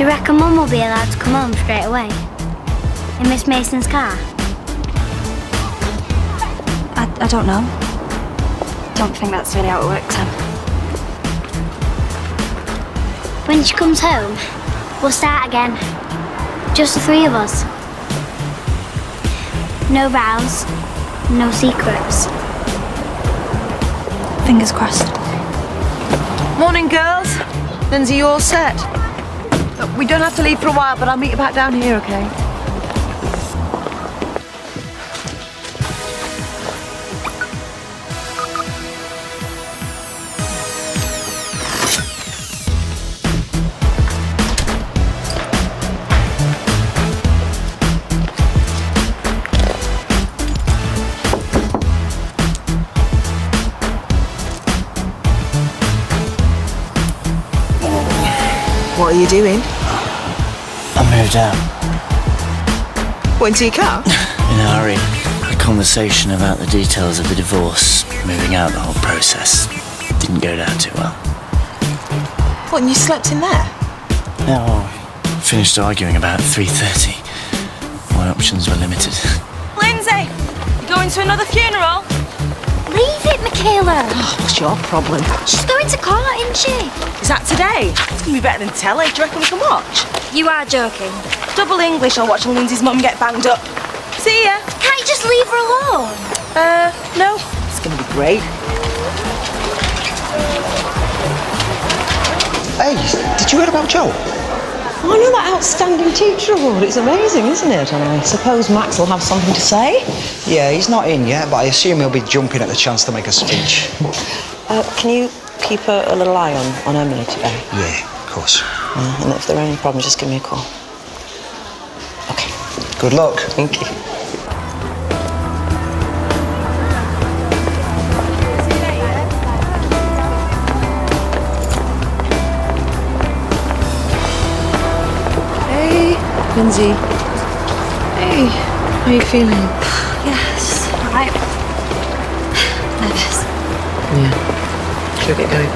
Do you reckon Mum will be allowed to come home straight away? In Miss Mason's car? I don't know. Don't think that's really how it works, Em. When she comes home, we'll start again. Just the three of us. No rows, no secrets. Fingers crossed. Morning, girls. Lindsay, you all set? We don't have to leave for a while, but I'll meet you back down here, okay? What are you doing? I moved out. What, into your car? In a hurry. A conversation about the details of the divorce, moving out, the whole process, didn't go down too well. What, and you slept in there? Yeah, well, finished arguing about 3:30. My options were limited. Lindsay, you going to another funeral? Leave it, Michaela. Oh, what's your problem? She's going to court, isn't she? Is that today? It's going to be better than telly. Do you reckon we can watch? You are joking. Double English or watching Lindsay's mum get banged up. See ya. Can't you just leave her alone? No. It's going to be great. Hey, did you hear about Joe? Oh, I know that outstanding teacher award. It's amazing, isn't it? And I suppose Max will have something to say. Yeah, he's not in yet, but I assume he'll be jumping at the chance to make a speech. Can you keep a little eye on Emily today? Yeah, of course. And if there are any problems, just give me a call. OK. Good luck. Thank you. Lindsay. Hey, how are you feeling? Yes, all right. Nervous. Yeah. Should we get going?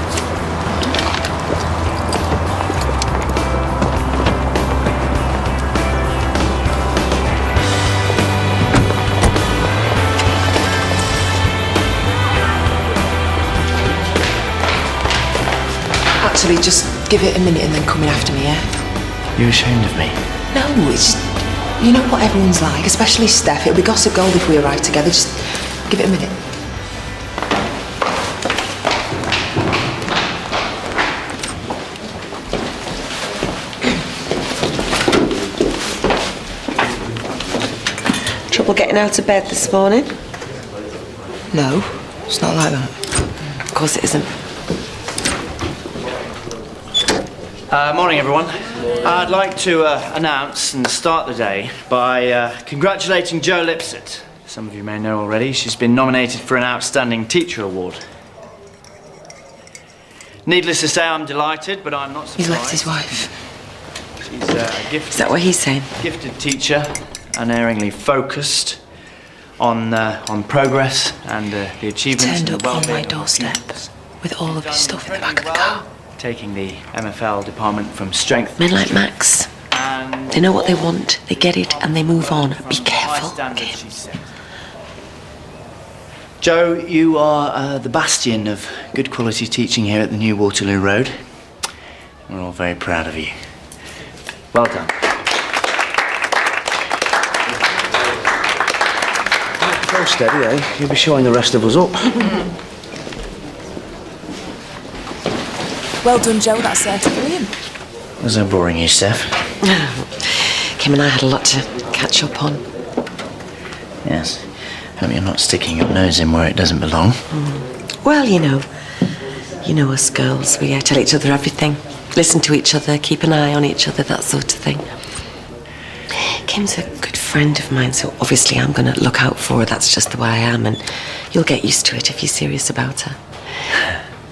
Actually, just give it a minute and then come in after me, yeah? You ashamed of me? No, it's just, you know what everyone's like, especially Steph. It'll be gossip gold if we arrive together. Just give it a minute. Trouble getting out of bed this morning? No, it's not like that. Of course it isn't. Morning, everyone. I'd like to announce and start the day by congratulating Jo Lipsett. Some of you may know already, she's been nominated for an Outstanding Teacher Award. Needless to say, I'm delighted, but I'm not surprised. He's left his wife. She's a gifted... Is that what he's saying? Gifted teacher, unerringly focused on progress and the achievements Turned and up the on well-being my of the doorstep students. with all of his stuff in the back of the car. Taking the MFL department from strength Men to like strength. Max, And they know what they want, they get it, and they move on. Be careful, standards, Kim. she said. Jo, you are the bastion of good quality teaching here at the new Waterloo Road. We're all very proud of you. Well done. Go steady, eh? You'll be showing the rest of us up. Well done, Jo. That's brilliant. Was that boring you, Steph? Kim and I had a lot to catch up on. Yes. Hope you're not sticking your nose in where it doesn't belong. Well, you know us girls. We tell each other everything, listen to each other, keep an eye on each other, that sort of thing. Kim's a good friend of mine, so obviously I'm going to look out for her. That's just the way I am, and you'll get used to it if you're serious about her.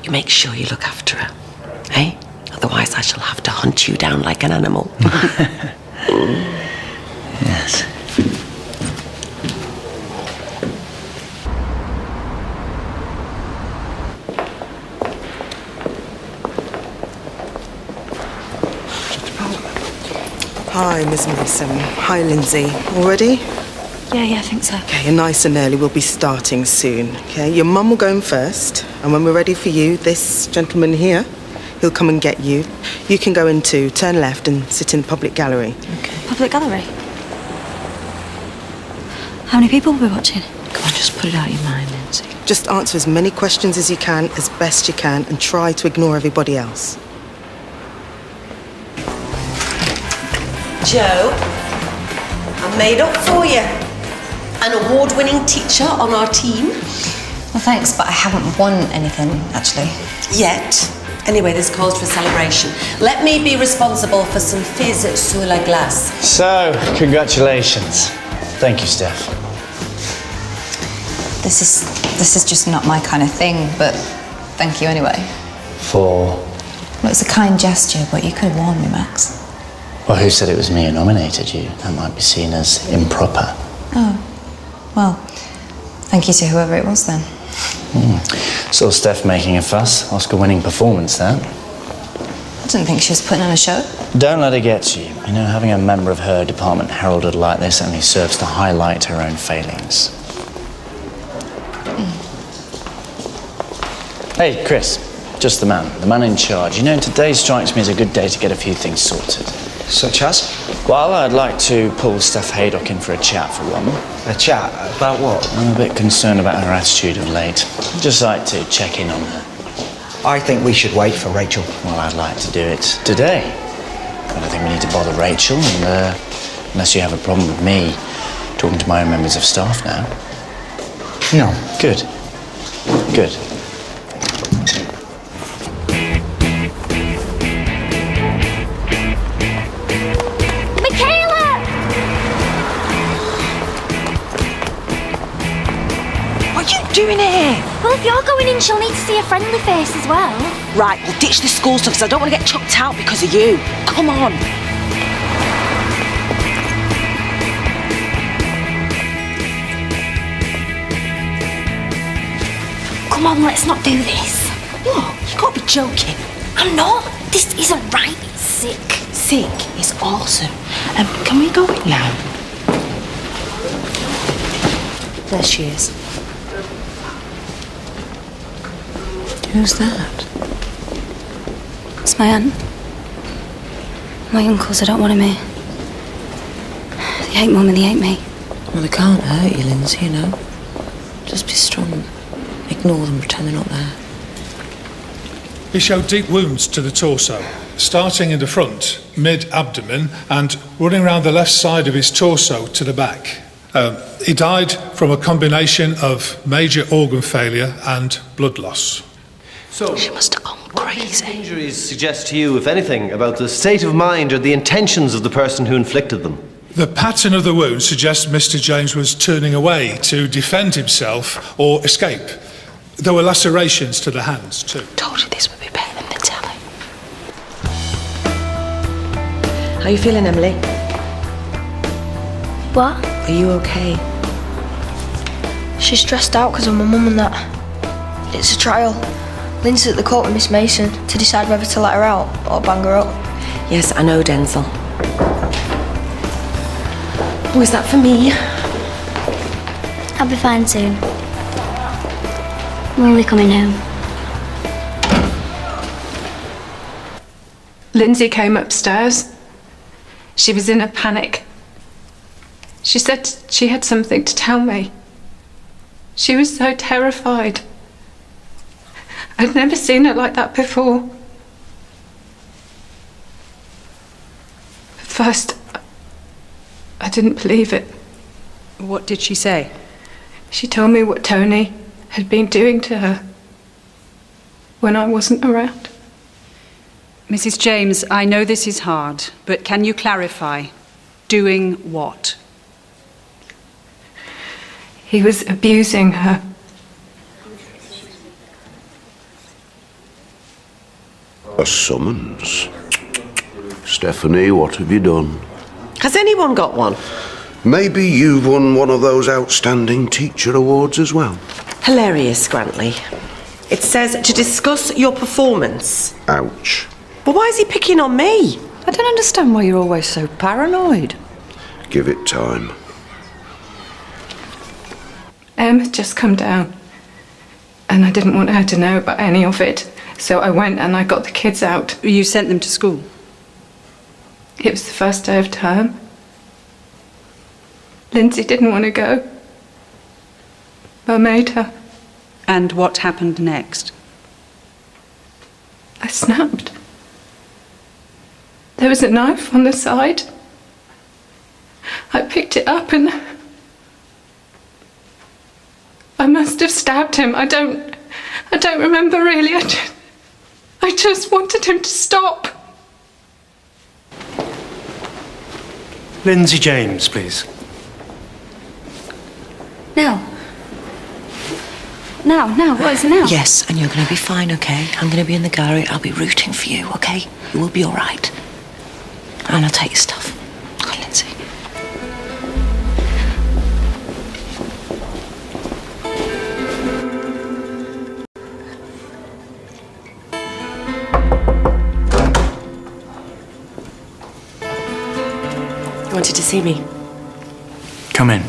You make sure you look after her, eh? Otherwise I shall have to hunt you down like an animal. Yes. Hi, Miss Mason. Hi, Lindsay. All ready? Yeah, I think so. Okay, you're nice and early. We'll be starting soon, okay? Your mum will go in first, and when we're ready for you, this gentleman here, he'll come and get you. You can go in too, turn left and sit in the public gallery. Okay. Public gallery? How many people will be watching? Come on, just put it out of your mind, Lindsay. Just answer as many questions as you can, as best you can, and try to ignore everybody else. Joe, I made up for you. An award-winning teacher on our team. Well, thanks, but I haven't won anything, actually. Yet. Anyway, there's cause for celebration. Let me be responsible for some fizz sur la glace. So, congratulations. Thank you, Steph. This is just not my kind of thing, but thank you anyway. For? Well, it's a kind gesture, but you could have warned me, Max. Well, who said it was me who nominated you? That might be seen as improper. Oh, well, thank you to whoever it was then. Saw Steph making a fuss. Oscar-winning performance, that. I didn't think she was putting on a show. Don't let her get to you. You know, having a member of her department heralded like this only serves to highlight her own failings. Hey, Chris. Just the man in charge. You know, today strikes me as a good day to get a few things sorted. Such as? Well, I'd like to pull Steph Haydock in for a chat for one. A chat? About what? I'm a bit concerned about her attitude of late. Just like to check in on her. I think we should wait for Rachel. Well, I'd like to do it today. I don't think we need to bother Rachel, and unless you have a problem with me talking to my own members of staff now. No. Good. Good. Doing here? Well, if you're going in, she'll need to see a friendly face as well. Right, we'll ditch the school stuff because I don't want to get chucked out because of you. Come on. Come on, let's not do this. What? You can't be joking. I'm not. This isn't right. It's sick. Sick is awesome. Can we go in now? There she is. Who's that? It's my aunt. My uncles, I don't want him here. They hate Mum and they hate me. Well, they can't hurt you, Lindsay, you know. Just be strong. Ignore them, pretend they're not there. He showed deep wounds to the torso, starting in the front, mid-abdomen, and running around the left side of his torso to the back. He died from a combination of major organ failure and blood loss. So, she must have gone crazy. What do injuries suggest to you, if anything, about the state of mind or the intentions of the person who inflicted them? The pattern of the wound suggests Mr. James was turning away to defend himself or escape. There were lacerations to the hands, too. Told you this would be better than the telly. How are you feeling, Emily? What? Are you okay? She's stressed out because of my mum and that. It's a trial. Lindsay's at the court with Miss Mason to decide whether to let her out or bang her up. Yes, I know, Denzel. Oh, is that for me? I'll be fine soon. We're only coming home. Lindsay came upstairs. She was in a panic. She said she had something to tell me. She was so terrified. I'd never seen her like that before. At first, I didn't believe it. What did she say? She told me what Tony had been doing to her when I wasn't around. Mrs. James, I know this is hard, but can you clarify? Doing what? He was abusing her. A summons. Stephanie, what have you done? Has anyone got one? Maybe you've won one of those outstanding teacher awards as well. Hilarious, Grantley. It says to discuss your performance. Ouch. Well, why is he picking on me? I don't understand why you're always so paranoid. Give it time. Em had just come down, and I didn't want her to know about any of it, so I went and I got the kids out. You sent them to school? It was the first day of term. Lindsay didn't want to go. I made her. And what happened next? I snapped. There was a knife on the side. I picked it up and I must have stabbed him. I don't remember really. I just wanted him to stop. Lindsay James, please. Now, what is it now? Yes, and you're going to be fine, okay? I'm going to be in the gallery. I'll be rooting for you, okay? You will be all right. And I'll take your stuff. Come on, Lindsay. You wanted to see me? Come in.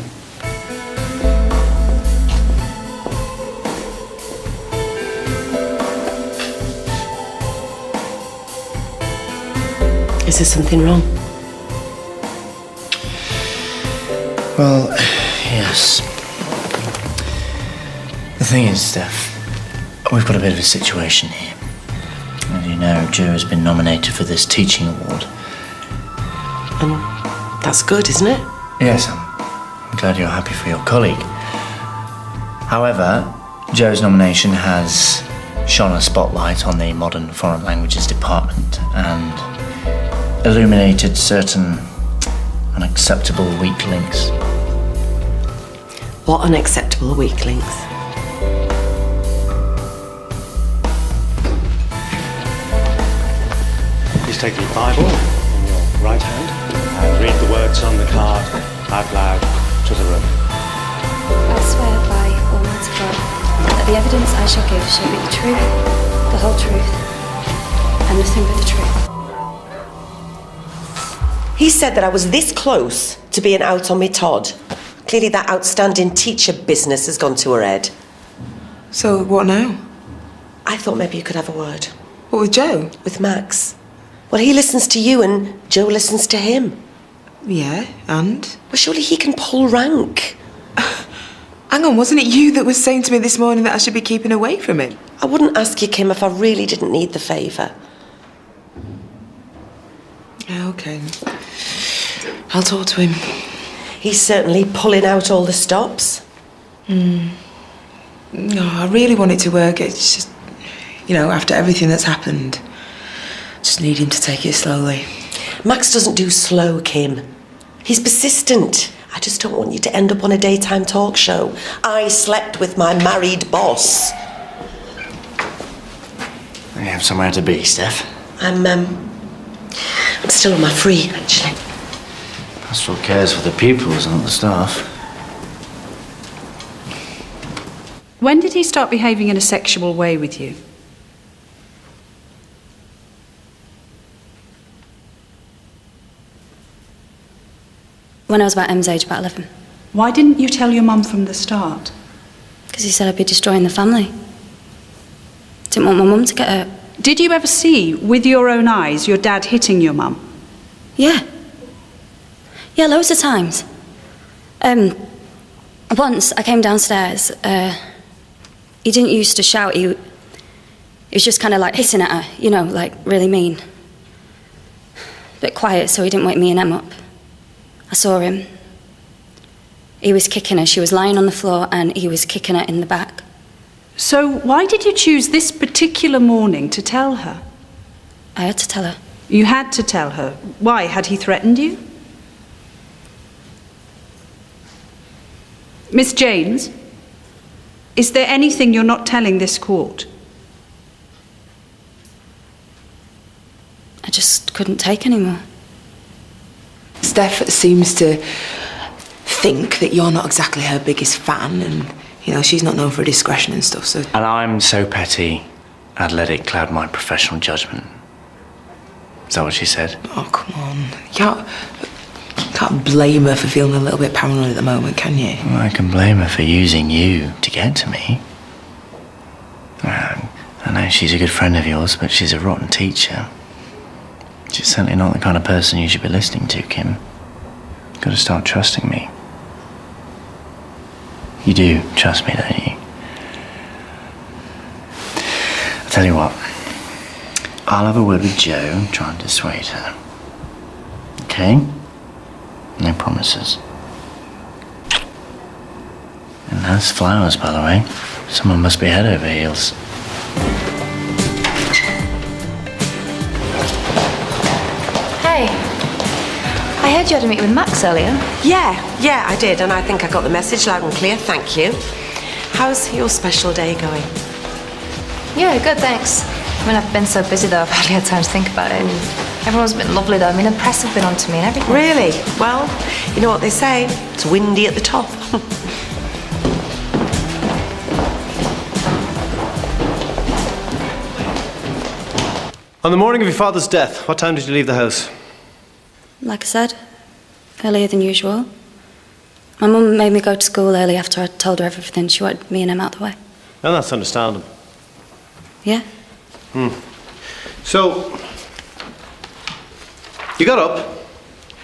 Is there something wrong? Well, yes. The thing is, Steph, we've got a bit of a situation here. As you know, Joe has been nominated for this teaching award. And that's good, isn't it? Yes, I'm glad you're happy for your colleague. However, Joe's nomination has shone a spotlight on the modern foreign languages department and illuminated certain unacceptable weak links. What unacceptable weak links? Please take your Bible in your right hand and read the words on the card out loud to the room. I swear by Almighty God that the evidence I shall give shall be the truth, the whole truth, and nothing but the truth. He said that I was this close to being out on me Todd. Clearly that outstanding teacher business has gone to her head. So, what now? I thought maybe you could have a word. What, with Joe? With Max. Well, he listens to you and Joe listens to him. Yeah, and? Well, surely he can pull rank. Hang on, wasn't it you that was saying to me this morning that I should be keeping away from him? I wouldn't ask you, Kim, if I really didn't need the favour. Yeah, OK. I'll talk to him. He's certainly pulling out all the stops. No, I really want it to work. It's just, after everything that's happened, just need him to take it slowly. Max doesn't do slow, Kim. He's persistent. I just don't want you to end up on a daytime talk show. I slept with my married boss. You have somewhere to be, Steph. I'm still on my free, actually. Pastoral cares for the pupils, not the staff. When did he start behaving in a sexual way with you? When I was about Em's age, about 11. Why didn't you tell your mum from the start? Because he said I'd be destroying the family. Didn't want my mum to get hurt. Did you ever see, with your own eyes, your dad hitting your mum? Yeah. Yeah, loads of times. Once I came downstairs, he didn't used to shout, he was just kind of like hissing at her, like really mean. A bit quiet so he didn't wake me and Em up. I saw him. He was kicking her. She was lying on the floor and he was kicking her in the back. So why did you choose this particular morning to tell her? I had to tell her. You had to tell her. Why? Had he threatened you? Miss James, is there anything you're not telling this court? I just couldn't take anymore. Steph seems to think that you're not exactly her biggest fan and, she's not known for discretion and stuff, so... And I'm so petty, I'd let it cloud my professional judgment. Is that what she said? Oh, come on. You can't blame her for feeling a little bit paranoid at the moment, can you? Well, I can blame her for using you to get to me. I know she's a good friend of yours, but she's a rotten teacher. She's certainly not the kind of person you should be listening to, Kim. You've got to start trusting me. You do trust me, don't you? I'll tell you what. I'll have a word with Jo and try and dissuade her. Okay? No promises. And that's flowers, by the way. Someone must be head over heels. Hey, I heard you had a meeting with Max earlier. Yeah, I did, and I think I got the message loud and clear, thank you. How's your special day going? Yeah, good, thanks. I mean, I've been so busy though, I've hardly had time to think about it. Everyone's been lovely though. I mean, the press have been on to me and everything. Really? Well, you know what they say, it's windy at the top. On the morning of your father's death, what time did you leave the house? Like I said, earlier than usual. My mum made me go to school early after I told her everything. She wanted me and him out the way. Well, that's understandable. Yeah? So, you got up,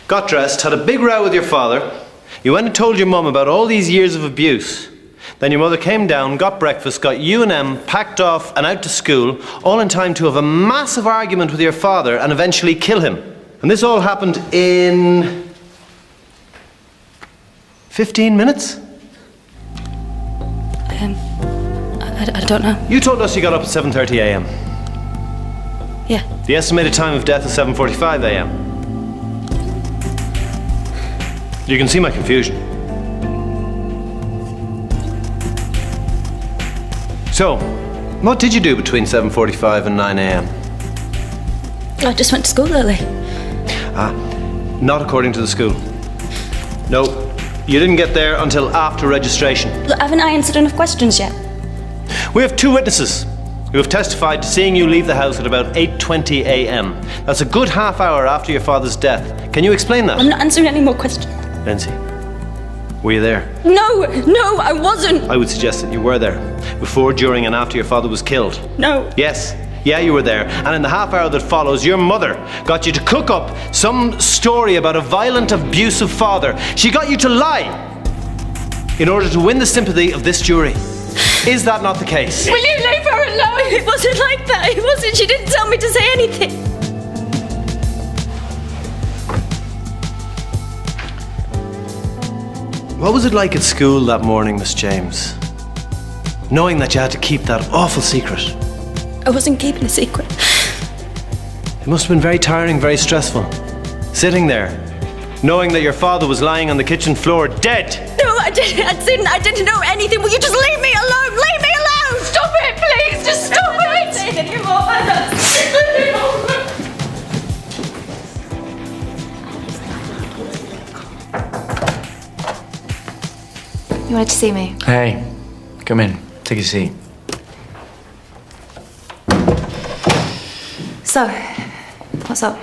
got dressed, had a big row with your father. You went and told your mum about all these years of abuse. Then your mother came down, got breakfast, got you and Em packed off and out to school, all in time to have a massive argument with your father and eventually kill him. And this all happened in 15 minutes? I don't know. You told us you got up at 7:30 a.m. Yeah. The estimated time of death is 7:45 a.m. You can see my confusion. So, what did you do between 7:45 and 9 a.m.? I just went to school early. Not according to the school. No, you didn't get there until after registration. Look, haven't I answered enough questions yet? We have 2 witnesses who have testified to seeing you leave the house at about 8:20 a.m. That's a good half hour after your father's death. Can you explain that? I'm not answering any more questions. Lindsay, were you there? No, I wasn't. I would suggest that you were there. Before, during, and after your father was killed. No. Yes. Yeah, you were there. And in the half hour that follows, your mother got you to cook up some story about a violent, abusive father. She got you to lie in order to win the sympathy of this jury. Is that not the case? Will you leave her alone? It wasn't like that. It wasn't. She didn't tell me to say anything. What was it like at school that morning, Miss James? Knowing that you had to keep that awful secret. I wasn't keeping a secret. It must have been very tiring, very stressful. Sitting there, knowing that your father was lying on the kitchen floor, dead. No, I didn't know anything. Will you just leave me alone? Leave me alone! Stop it, please! Just stop it! I'm not saying anymore. You wanted to see me? Hey, come in. Take a seat. So, what's up?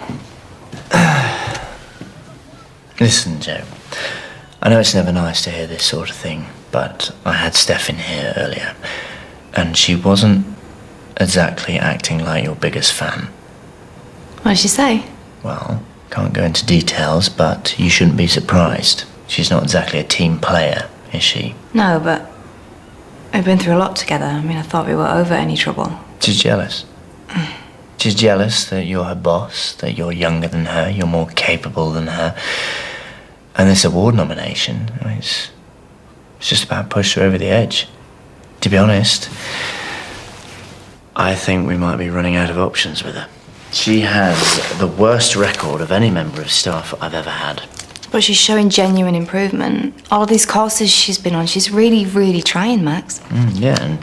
Listen, Jo. I know it's never nice to hear this sort of thing, but I had Steph in here earlier, and she wasn't exactly acting like your biggest fan. What did she say? Well, can't go into details, but you shouldn't be surprised. She's not exactly a team player, is she? No, but we've been through a lot together. I mean, I thought we were over any trouble. She's jealous. She's jealous that you're her boss, that you're younger than her, you're more capable than her. And this award nomination, I mean, it's just about pushed her over the edge. To be honest, I think we might be running out of options with her. She has the worst record of any member of staff I've ever had. But she's showing genuine improvement. All of these courses she's been on, she's really, really trying, Max. Yeah, and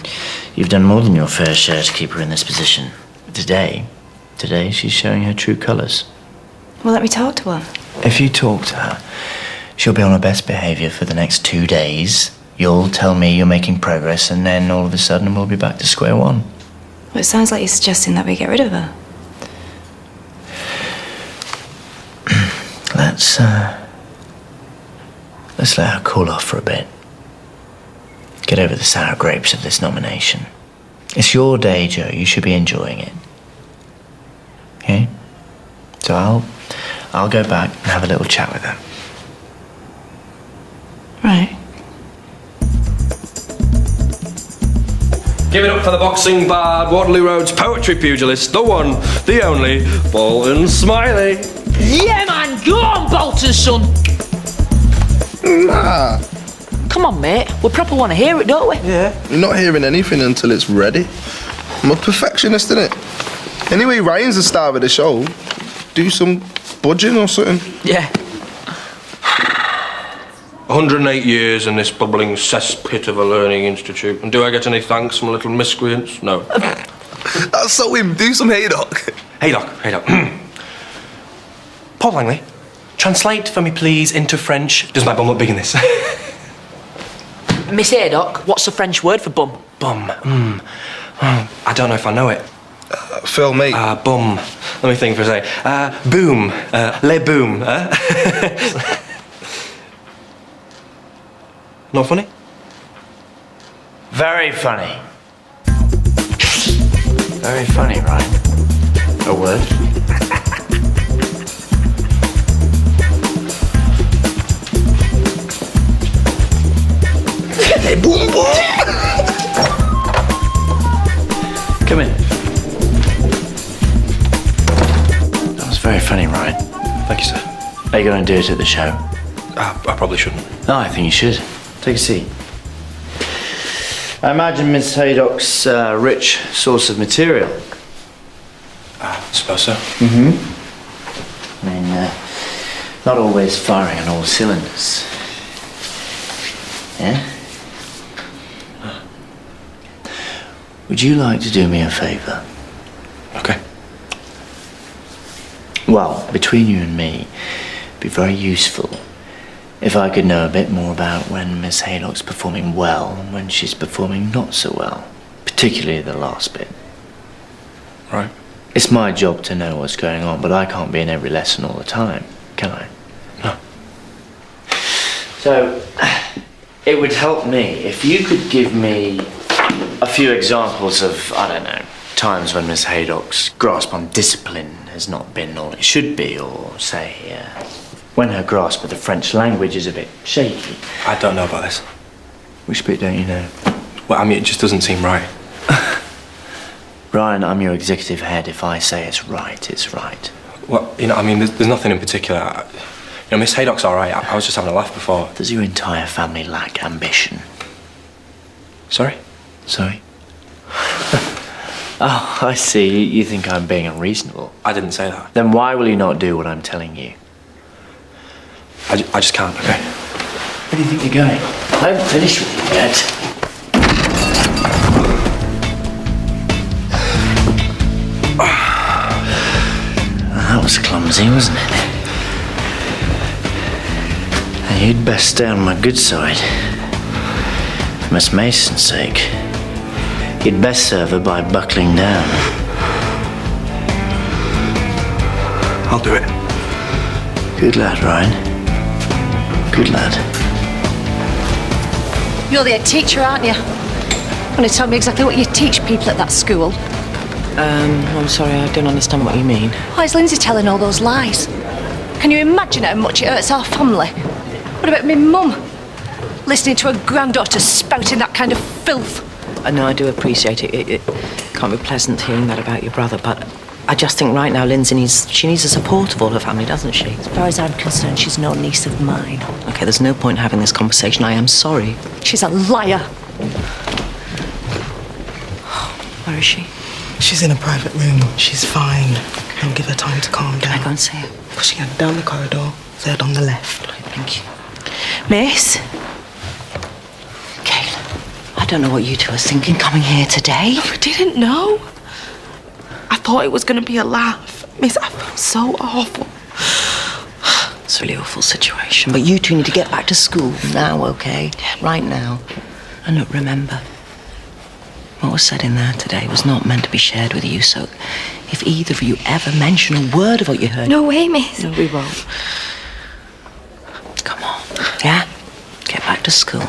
you've done more than your fair share to keep her in this position. Today she's showing her true colours. Well, let me talk to her. If you talk to her, she'll be on her best behaviour for the next 2 days. You'll tell me you're making progress, and then all of a sudden we'll be back to square one. Well, it sounds like you're suggesting that we get rid of her. let's let her cool off for a bit. Get over the sour grapes of this nomination. It's your day, Joe. You should be enjoying it. Okay? So I'll go back and have a little chat with her. Right. Give it up for the boxing bard, Waterloo Road's poetry pugilist, the one, the only, Bolton Smiley. Yeah, man, go on, Bolton, son. Nah. Come on, mate. We proper want to hear it, don't we? Yeah. You're not hearing anything until it's ready. I'm a perfectionist, innit? Anyway, Ryan's the star of the show. Do some budging or something. Yeah. 108 years in this bubbling cesspit of a learning institute. And do I get any thanks from little miscreants? No. That's so him. Do some Haydock. Haydock. Paul Langley, translate for me, please, into French. Does my bum look big in this? Miss Haydock, what's the French word for bum? Bum. I don't know if I know it. Phil, mate. Bum. Let me think for a sec. Boom. Les boom. Not funny? Very funny. Very funny, right? A word? Boom, boom. Come in. That was very funny, Ryan. Thank you, sir. Are you going to do it at the show? I probably shouldn't. No, I think you should. Take a seat. I imagine Miss Haydock's rich source of material. I suppose so. I mean, not always firing on all cylinders. Yeah? Would you like to do me a favour? Okay. Well, between you and me, it'd be very useful if I could know a bit more about when Miss Haydock's performing well and when she's performing not so well. Particularly the last bit. Right. It's my job to know what's going on, but I can't be in every lesson all the time, can I? No. So, it would help me if you could give me a few examples of, I don't know, times when Miss Haydock's grasp on discipline has not been all it should be, or say, when her grasp of the French language is a bit shaky. I don't know about this. Which bit don't you know? Well, I mean, it just doesn't seem right. Ryan, I'm your executive head. If I say it's right, it's right. Well, you know, I mean, there's nothing in particular. You know, Miss Haydock's all right. I was just having a laugh before. Does your entire family lack ambition? Sorry? Sorry? Oh, I see. You think I'm being unreasonable. I didn't say that. Then why will you not do what I'm telling you? I just can't, okay? Where do you think you're going? I haven't finished with you yet. That was clumsy, wasn't it? And you'd best stay on my good side. For Miss Mason's sake. You'd best serve her by buckling down. I'll do it. Good lad, Ryan. Good lad. You're the head teacher, aren't you? Want to tell me exactly what you teach people at that school? I'm sorry, I don't understand what you mean. Why is Lindsay telling all those lies? Can you imagine how much it hurts our family? What about me mum? Listening to her granddaughter spouting that kind of filth. I know, I do appreciate it. It can't be pleasant hearing that about your brother, but I just think right now Lindsay needs the support of all her family, doesn't she? As far as I'm concerned, she's no niece of mine. Okay, there's no point in having this conversation. I am sorry. She's a liar. Where is she? She's in a private room. She's fine. I'll give her time to calm down. Can I go and see her? Pushing her down the corridor, third on the left. Thank you. Miss? Kayla, I don't know what you two are thinking coming here today. I didn't know. I thought it was going to be a laugh. Miss, I felt so awful. It's a really awful situation. But you two need to get back to school now, okay? Right now. And look, remember, what was said in there today was not meant to be shared with you, so if either of you ever mention a word of what you heard... No way, miss. No, we won't. to school.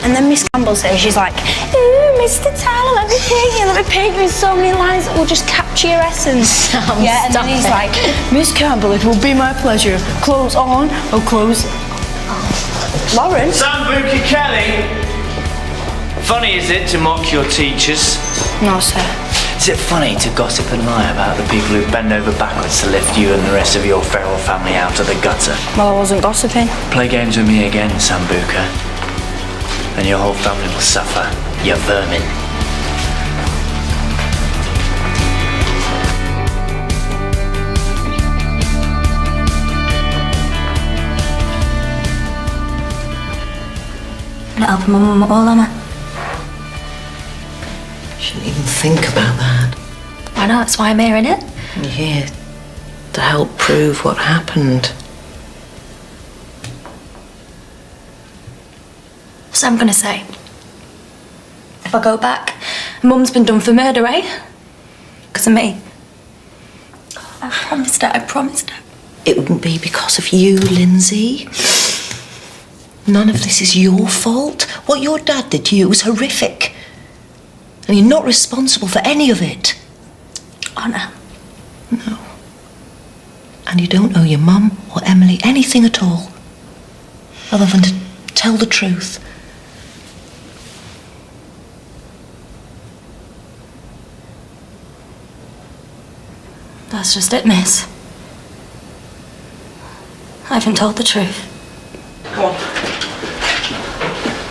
And then Miss Campbell says, she's like, ooh, Mr. Tyler, let me paint you in so many lines that will just capture your essence. Yeah, and then he's like, Miss Campbell, it will be my pleasure. Clothes on or clothes off. Lauren? Sambuca Kelly! Funny, is it, to mock your teachers? No, sir. Is it funny to gossip and lie about the people who bend over backwards to lift you and the rest of your feral family out of the gutter? Well, I wasn't gossiping. Play games with me again, Sambuca. And your whole family will suffer, you vermin. I'm not helping my mum at all, am I? Shouldn't even think about that. I know, that's why I'm here, innit? You're here to help prove what happened. So I'm gonna say, if I go back, Mum's been done for murder, eh? Because of me. I promised her, I promised her. It wouldn't be because of you, Lindsay. None of this is your fault. What your dad did to you was horrific. And you're not responsible for any of it. Honor. No. And you don't owe your mum or Emily anything at all, other than to tell the truth. That's just it, miss. I haven't told the truth. Come on.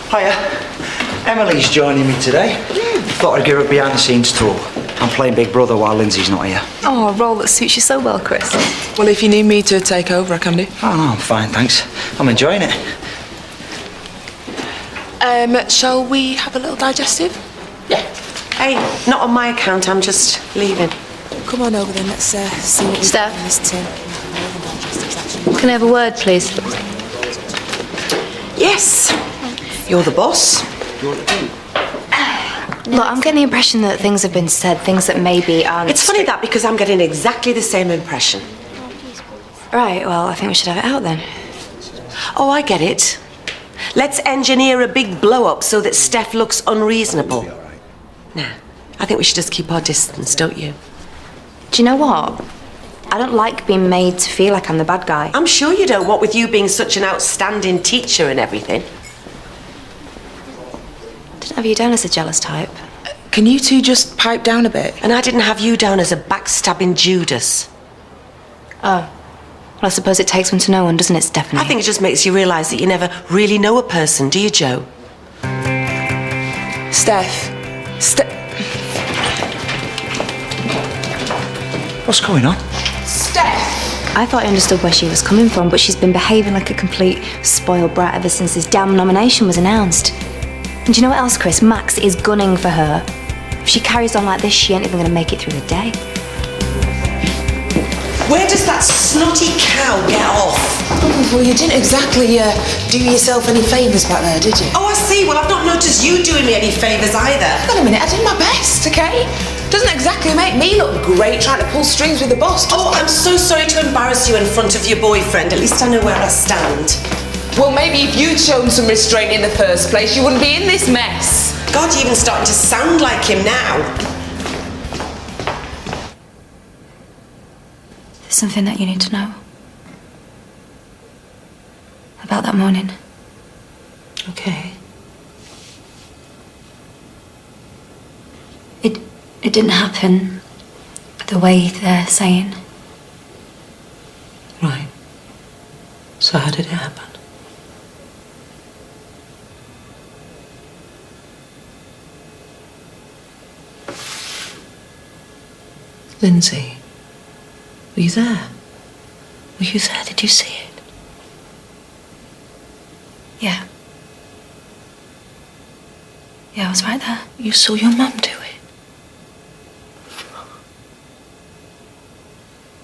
Hiya. Emily's joining me today. Thought I'd give her a behind-the-scenes tour. I'm playing Big Brother while Lindsay's not here. Oh, a role that suits you so well, Chris. Well, if you need me to take over, I can do. Oh, no, I'm fine, thanks. I'm enjoying it. Shall we have a little digestive? Yeah. Hey, not on my account, I'm just leaving. Come on over then, let's see what we've got in this tin. Can I have a word, please? Yes. You're the boss. Look, I'm getting the impression that things have been said, things that maybe aren't... It's funny that, because I'm getting exactly the same impression. Right, well, I think we should have it out then. Oh, I get it. Let's engineer a big blow-up so that Steph looks unreasonable. Nah, I think we should just keep our distance, don't you? Do you know what? I don't like being made to feel like I'm the bad guy. I'm sure you don't, what with you being such an outstanding teacher and everything. Didn't have you down as a jealous type. Can you two just pipe down a bit? And I didn't have you down as a backstabbing Judas. Oh. Well, I suppose it takes one to know one, doesn't it, Stephanie? I think it just makes you realise that you never really know a person, do you, Joe? Steph. What's going on? Steph! I thought I understood where she was coming from, but she's been behaving like a complete spoiled brat ever since this damn nomination was announced. And do you know what else, Chris? Max is gunning for her. If she carries on like this, she ain't even gonna make it through the day. Where does that snotty cow get off? Well, you didn't exactly do yourself any favours back there, did you? Oh, I see. Well, I've not noticed you doing me any favours either. Wait a minute, I did my best, okay? Doesn't exactly make me look great trying to pull strings with the boss, does Oh, it? I'm so sorry to embarrass you in front of your boyfriend. At least I know where I stand. Well, maybe if you'd shown some restraint in the first place, you wouldn't be in this mess. God, you're even starting to sound like him now. There's something that you need to know. About that morning. Okay. It didn't happen the way they're saying. Right. So how did it happen? Lindsay, were you there? Were you there? Did you see it? Yeah. Yeah, I was right there. You saw your mum do it?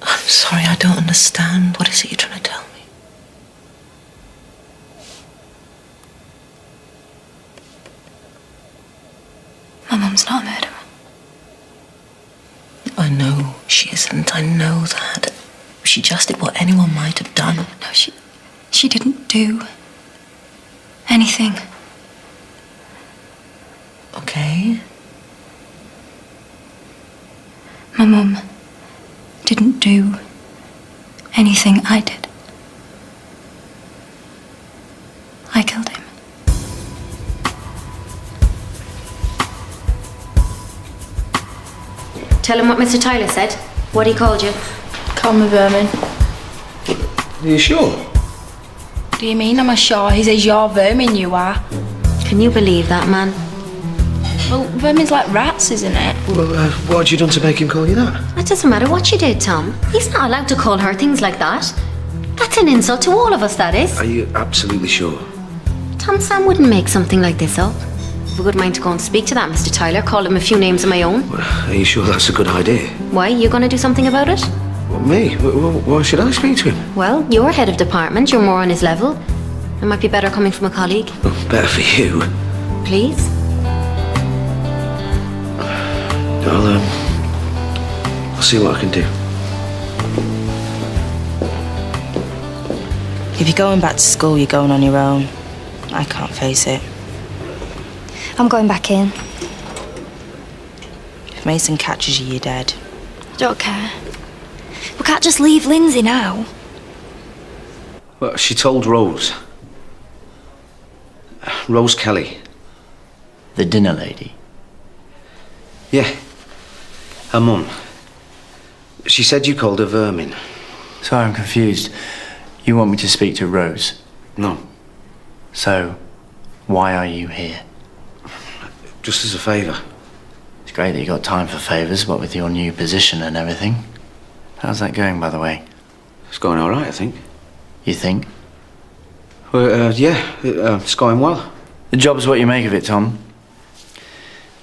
I'm sorry, I don't understand. What is it you're trying to tell me? My mum's not a murderer. I know she she isn't. I know that. She just did what anyone might have done. No, she didn't do anything. Okay. My mum didn't do anything I did. I killed him. Tell him what Mr. Tyler said. What he called you. Call me vermin. Are you sure? What do you mean I'm sure? He says you're vermin, you are. Can you believe that, man? Well, vermin's like rats, isn't it? Well, what had you done to make him call you that? That doesn't matter what you did, Tom. He's not allowed to call her things like that. That's an insult to all of us, that is. Are you absolutely sure? Tom Sam wouldn't make something like this up. I've a good mind to go and speak to that Mr. Tyler, call him a few names of my own. Well, are you sure that's a good idea? Why? You gonna do something about it? Well, me? Why should I speak to him? Well, you're head of department, you're more on his level. It might be better coming from a colleague. Well, better for you. Please? I'll see what I can do. If you're going back to school, you're going on your own. I can't face it. I'm going back in. If Mason catches you, you're dead. I don't care. We can't just leave Lindsay now. Well, she told Rose. Rose Kelly. The dinner lady? Yeah. Her mum. She said you called her vermin. Sorry, I'm confused. You want me to speak to Rose? No. So, why are you here? Just as a favour. It's great that you got time for favours, what with your new position and everything. How's that going, by the way? It's going all right, I think. You think? Well, yeah, it's going well. The job's what you make of it, Tom.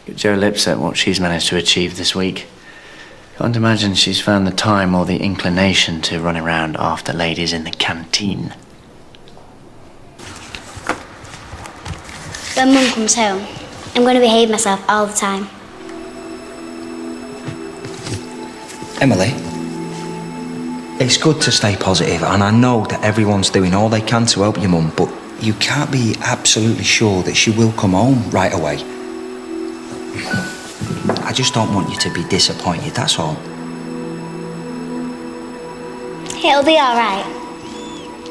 Get Jo Lipset what she's managed to achieve this week. Can't imagine she's found the time or the inclination to run around after ladies in the canteen. When Mum comes home, I'm going to behave myself all the time. Emily, it's good to stay positive, and I know that everyone's doing all they can to help your mum, but you can't be absolutely sure that she will come home right away. I just don't want you to be disappointed, that's all. It'll be all right.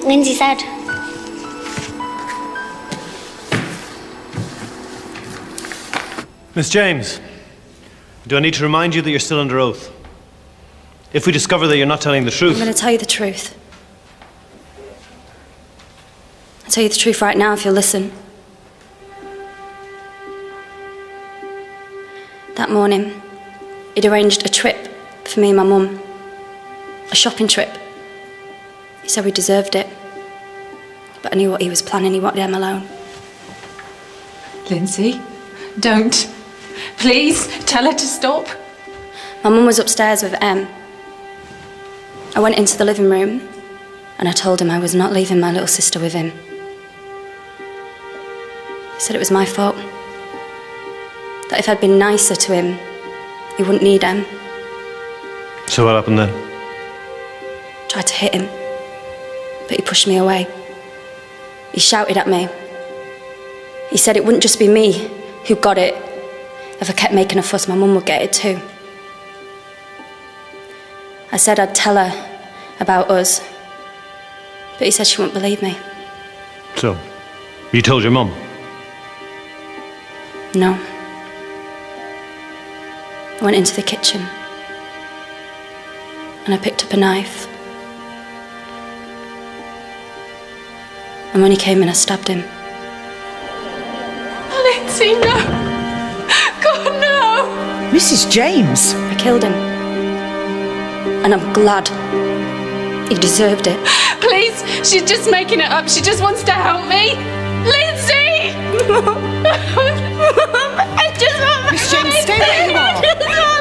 Lindsay said. Miss James, do I need to remind you that you're still under oath? If we discover that you're not telling the truth... I'm going to tell you the truth. I'll tell you the truth right now if you'll listen. That morning, he'd arranged a trip for me and my mum. A shopping trip. He said we deserved it. But I knew what he was planning. He wanted Em alone. Lindsay, don't. Please, tell her to stop. My mum was upstairs with Em. I went into the living room and I told him I was not leaving my little sister with him. He said it was my fault. That if I'd been nicer to him, he wouldn't need Em. So what happened then? Tried to hit him, but he pushed me away. He shouted at me. He said it wouldn't just be me who got it. If I kept making a fuss, my mum would get it too. I said I'd tell her about us, but he said she wouldn't believe me. So, you told your mum? No. I went into the kitchen and I picked up a knife. And when he came in, I stabbed him. Lindsay, no! God, no! Mrs. James! I killed him. And I'm glad. He deserved it. Please, she's just making it up. She just wants to help me. Lindsay! I just want Miss James, stay where you are. I just want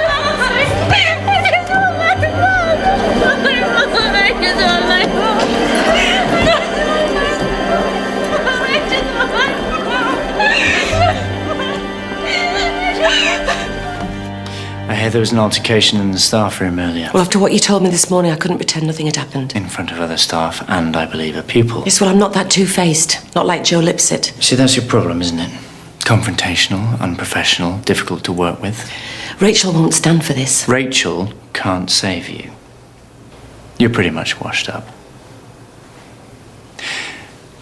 I hear there was an altercation in the staff room earlier. Well, after what you told me this morning, I couldn't pretend nothing had happened. In front of other staff and, I believe, a pupil. Yes, well, I'm not that two-faced. Not like Joe Lipsett. See, that's your problem, isn't it? Confrontational, unprofessional, difficult to work with. Rachel won't stand for this. Rachel can't save you. You're pretty much washed up.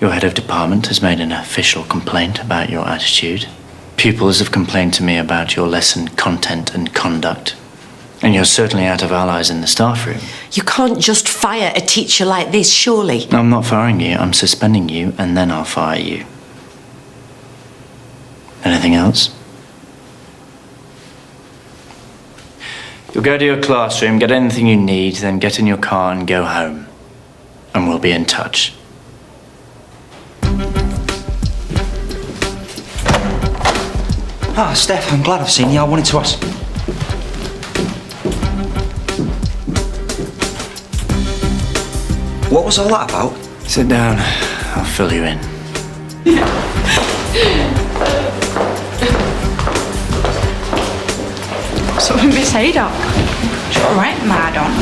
Your head of department has made an official complaint about your attitude. Pupils have complained to me about your lesson content and conduct. And you're certainly out of allies in the staff room. You can't just fire a teacher like this, surely. I'm not firing you. I'm suspending you, and then I'll fire you. Anything else? You'll go to your classroom, get anything you need, then get in your car and go home. And we'll be in touch. Ah, Steph, I'm glad I've seen you. I wanted to ask. What was all that about? Sit down. I'll fill you in. So, Miss Haydock, you all right, Marion?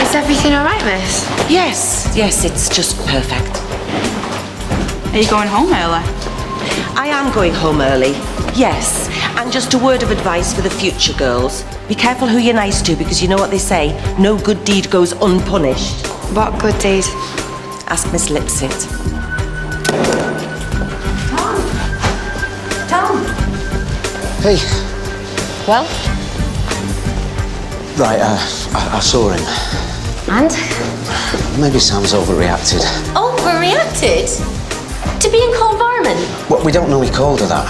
Is everything all right, miss? Yes, it's just perfect. Are you going home early? I am going home early, yes. And just a word of advice for the future, girls. Be careful who you're nice to, because you know what they say, no good deed goes unpunished. What good deed? Ask Miss Lipsett. Tom! Hey. Well? Right, I saw him. And? Maybe Sam's overreacted. Overreacted? To being called Varman? Well, we don't know he called her that.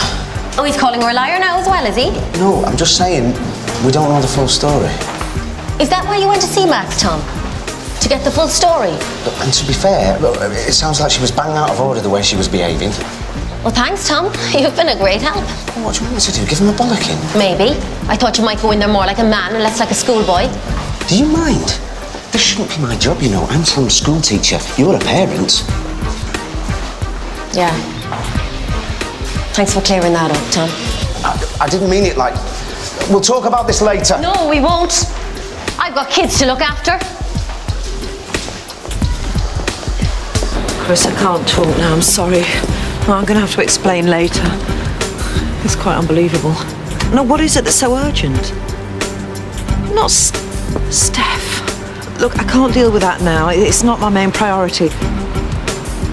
Oh, he's calling her a liar now as well, is he? No, I'm just saying, we don't know the full story. Is that why you went to see Max, Tom? To get the full story? And to be fair, it sounds like she was bang out of order the way she was behaving. Well, thanks, Tom. You've been a great help. Well, what do you want me to do? Give him a bollocking? Maybe. I thought you might go in there more like a man and less like a schoolboy. Do you mind? This shouldn't be my job, you know. I'm some school teacher. You're a parent. Yeah. Thanks for clearing that up, Tom. I didn't mean it like... We'll talk about this later. No, we won't. I've got kids to look after. Chris, I can't talk now, I'm sorry. I'm going to have to explain later. It's quite unbelievable. No, what is it that's so urgent? Not Steph. Look, I can't deal with that now. It's not my main priority.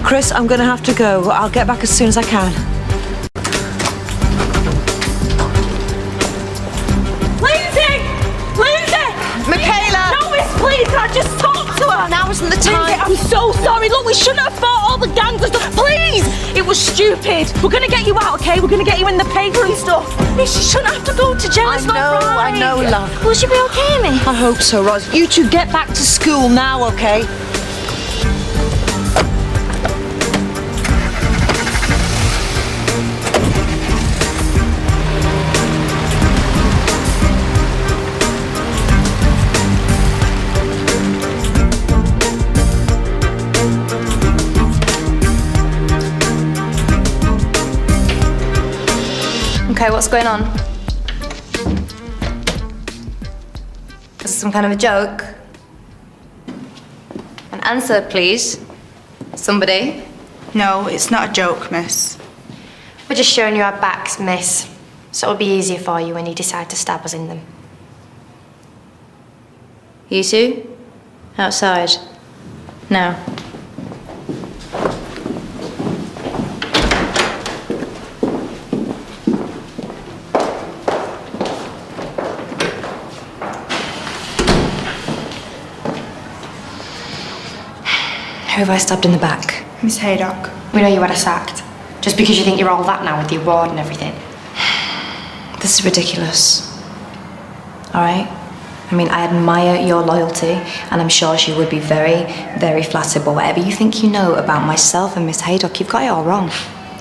Chris, I'm going to have to go. I'll get back as soon as I can. Lindsay! Lindsay! Michaela! No, miss, please, can I just talk to her? Now isn't the time. Lindsay, I'm so sorry. Look, we shouldn't have fought all the gangs and stuff. Please! It was stupid. We're going to get you out, OK? We're going to get you in the paper and stuff. Miss, you shouldn't have to go to jail. It's not right. I know, love. Will she be OK, me? I hope so, Ros. You two get back to school now, OK? Okay, what's going on? Is this some kind of a joke? An answer, please. Somebody. No, it's not a joke, miss. We're just showing you our backs, miss. So it'll be easier for you when you decide to stab us in them. You two? Outside. Now. Who have I stabbed in the back? Miss Haydock. We know you had her sacked. Just because you think you're all that now with the award and everything. This is ridiculous. All right? I mean, I admire your loyalty, and I'm sure she would be very, very flattered. But whatever you think you know about myself and Miss Haydock, you've got it all wrong.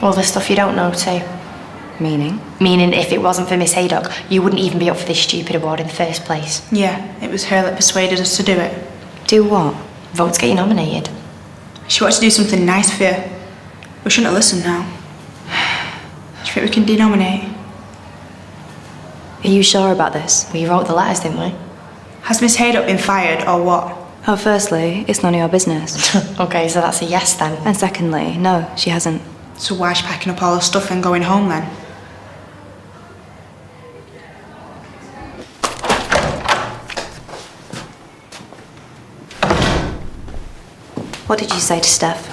All the stuff you don't know, too. Meaning? Meaning if it wasn't for Miss Haydock, you wouldn't even be up for this stupid award in the first place. Yeah, it was her that persuaded us to do it. Do what? Vote to get you nominated. She wants to do something nice for you. We shouldn't have listened now. Do you think we can denominate? Are you sure about this? We wrote the letters, didn't we? Has Miss Haydock been fired or what? Oh, firstly, it's none of your business. Okay, so that's a yes then. And secondly, no, she hasn't. So why is she packing up all her stuff and going home then? What did you say to Steph?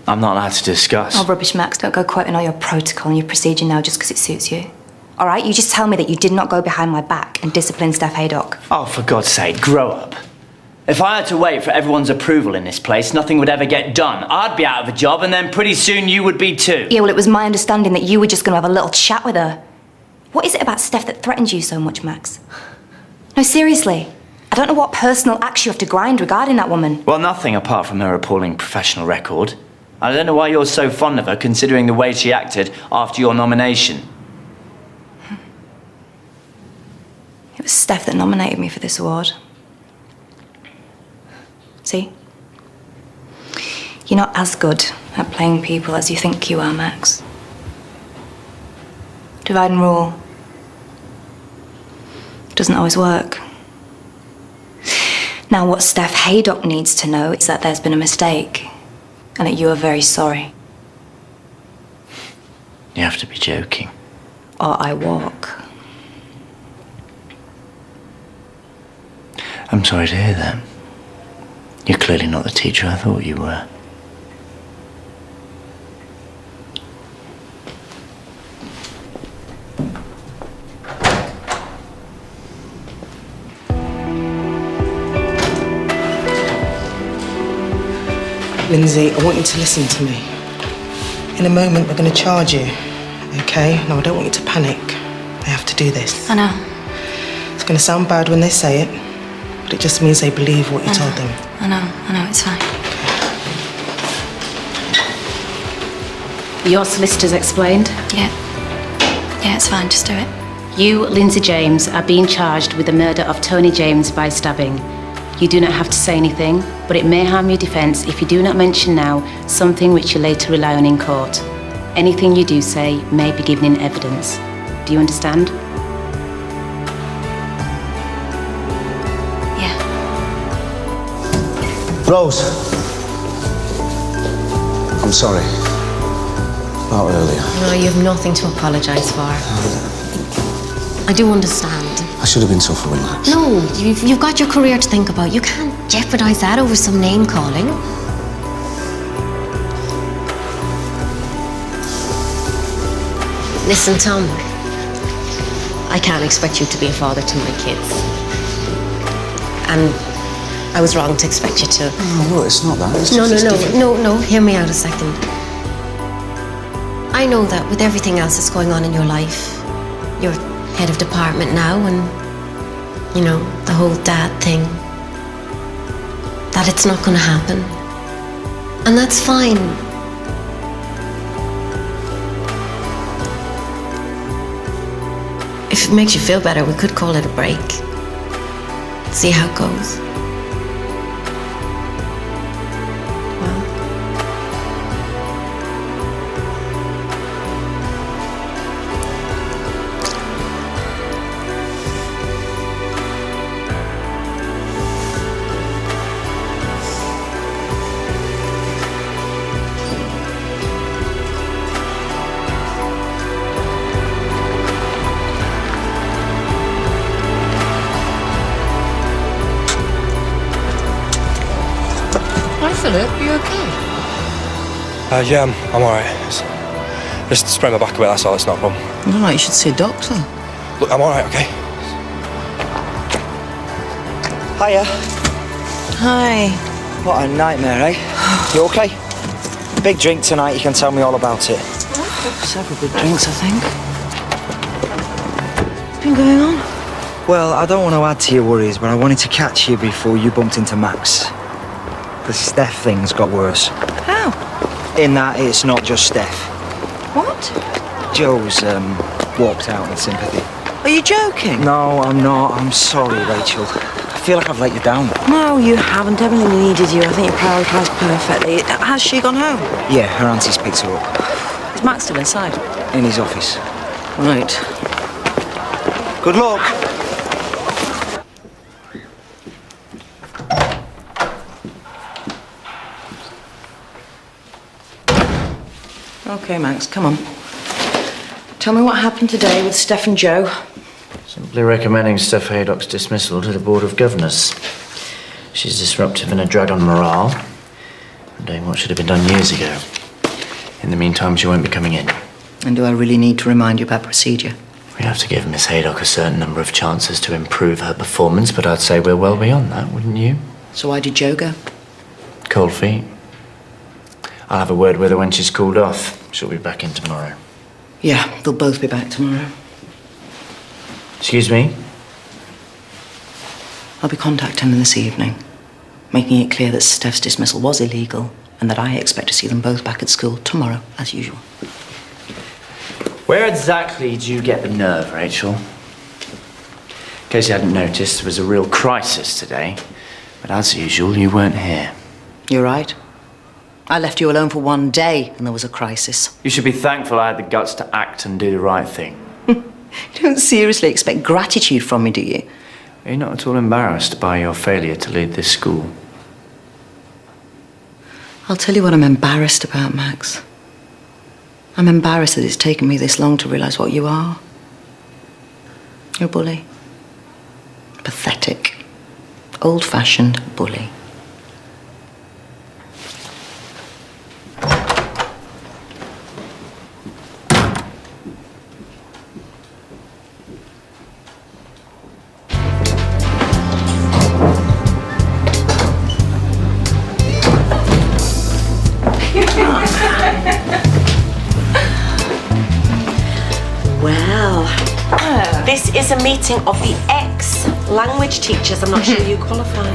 I'm not allowed to discuss. Oh, rubbish, Max. Don't go quoting all your protocol and your procedure now just because it suits you. All right, you just tell me that you did not go behind my back and discipline Steph Haydock. Oh, for God's sake, grow up. If I had to wait for everyone's approval in this place, nothing would ever get done. I'd be out of a job, and then pretty soon you would be too. Yeah, well, it was my understanding that you were just going to have a little chat with her. What is it about Steph that threatens you so much, Max? No, seriously. I don't know what personal axe you have to grind regarding that woman. Well, nothing apart from her appalling professional record. I don't know why you're so fond of her, considering the way she acted after your nomination. It was Steph that nominated me for this award. See? You're not as good at playing people as you think you are, Max. Divide and rule. It doesn't always work. Now, what Steph Haydock needs to know is that there's been a mistake and that you are very sorry. You have to be joking. Or I walk. I'm sorry to hear that. You're clearly not the teacher I thought you were. Lindsay, I want you to listen to me. In a moment, we're going to charge you, okay? No, I don't want you to panic. I have to do this. I know. It's going to sound bad when they say it, but it just means they believe what you told them. I know, it's fine. Your solicitor's explained? Yeah, it's fine, just do it. You, Lindsay James, are being charged with the murder of Tony James by stabbing. You do not have to say anything, but it may harm your defence if you do not mention now something which you later rely on in court. Anything you do say may be given in evidence. Do you understand? Yeah. Ros. I'm sorry. About earlier. No, you have nothing to apologise for. I do understand. I should have been tougher with Max. No, you've got your career to think about. You can't jeopardise that over some name calling. Listen, Tom. I can't expect you to be a father to my kids. And I was wrong to expect you to. Oh, well, it's not that. No, hear me out a second. I know that with everything else that's going on in your life, you're head of department now, and you know, the whole dad thing, that it's not going to happen. And that's fine. If it makes you feel better, we could call it a break. See how it goes. Philip, are you okay? Yeah, I'm alright. Just sprained my back a bit, that's all, it's not a problem. No, you should see a doctor. Look, I'm alright, okay? Hiya. Hi. What a nightmare, eh? You okay? Big drink tonight, you can tell me all about it. Several big drinks, I think. What's been going on? Well, I don't want to add to your worries, but I wanted to catch you before you bumped into Max. The Steph thing's got worse. How? In that it's not just Steph. What? Joe's walked out in sympathy. Are you joking? No, I'm not. I'm sorry, Rachel. I feel like I've let you down. No, you haven't. Emily needed you. I think you prioritised perfectly. Has she gone home? Yeah, her auntie's picked her up. Is Max still inside? In his office. Right. Good luck. OK, Max, come on. Tell me what happened today with Steph and Joe. Simply recommending Steph Haydock's dismissal to the Board of Governors. She's disruptive and a drag on morale, and doing what should have been done years ago. In the meantime, she won't be coming in. And do I really need to remind you about procedure? We have to give Miss Haydock a certain number of chances to improve her performance, but I'd say we're well beyond that, wouldn't you? So why did Joe go? Cold feet. I'll have a word with her when she's cooled off. She'll be back in tomorrow. Yeah, they'll both be back tomorrow. Excuse me? I'll be contacting them this evening, making it clear that Steph's dismissal was illegal and that I expect to see them both back at school tomorrow, as usual. Where exactly do you get the nerve, Rachel? In case you hadn't noticed, there was a real crisis today. But as usual, you weren't here. You're right. I left you alone for one day and there was a crisis. You should be thankful I had the guts to act and do the right thing. You don't seriously expect gratitude from me, do you? Are you not at all embarrassed by your failure to lead this school? I'll tell you what I'm embarrassed about, Max. I'm embarrassed that it's taken me this long to realise what you are. You're a bully. Pathetic. Old-fashioned bully. This is a meeting of the ex-language teachers. I'm not sure you qualify.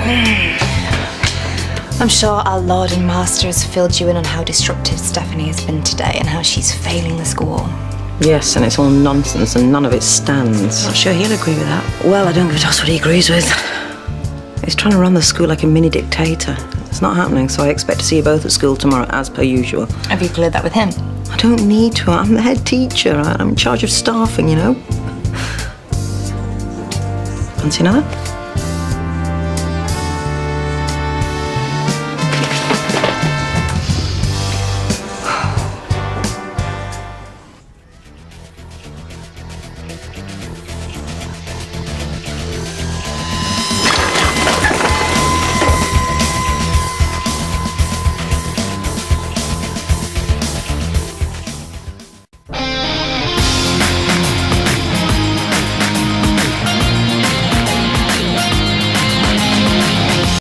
I'm sure our Lord and Master has filled you in on how destructive Stephanie has been today and how she's failing the school. Yes, and it's all nonsense and none of it stands. Not sure he'll agree with that. Well, I don't give a toss what he agrees with. He's trying to run the school like a mini dictator. It's not happening, so I expect to see you both at school tomorrow, as per usual. Have you cleared that with him? I don't need to. I'm the head teacher. I'm in charge of staffing, you know. Fancy another?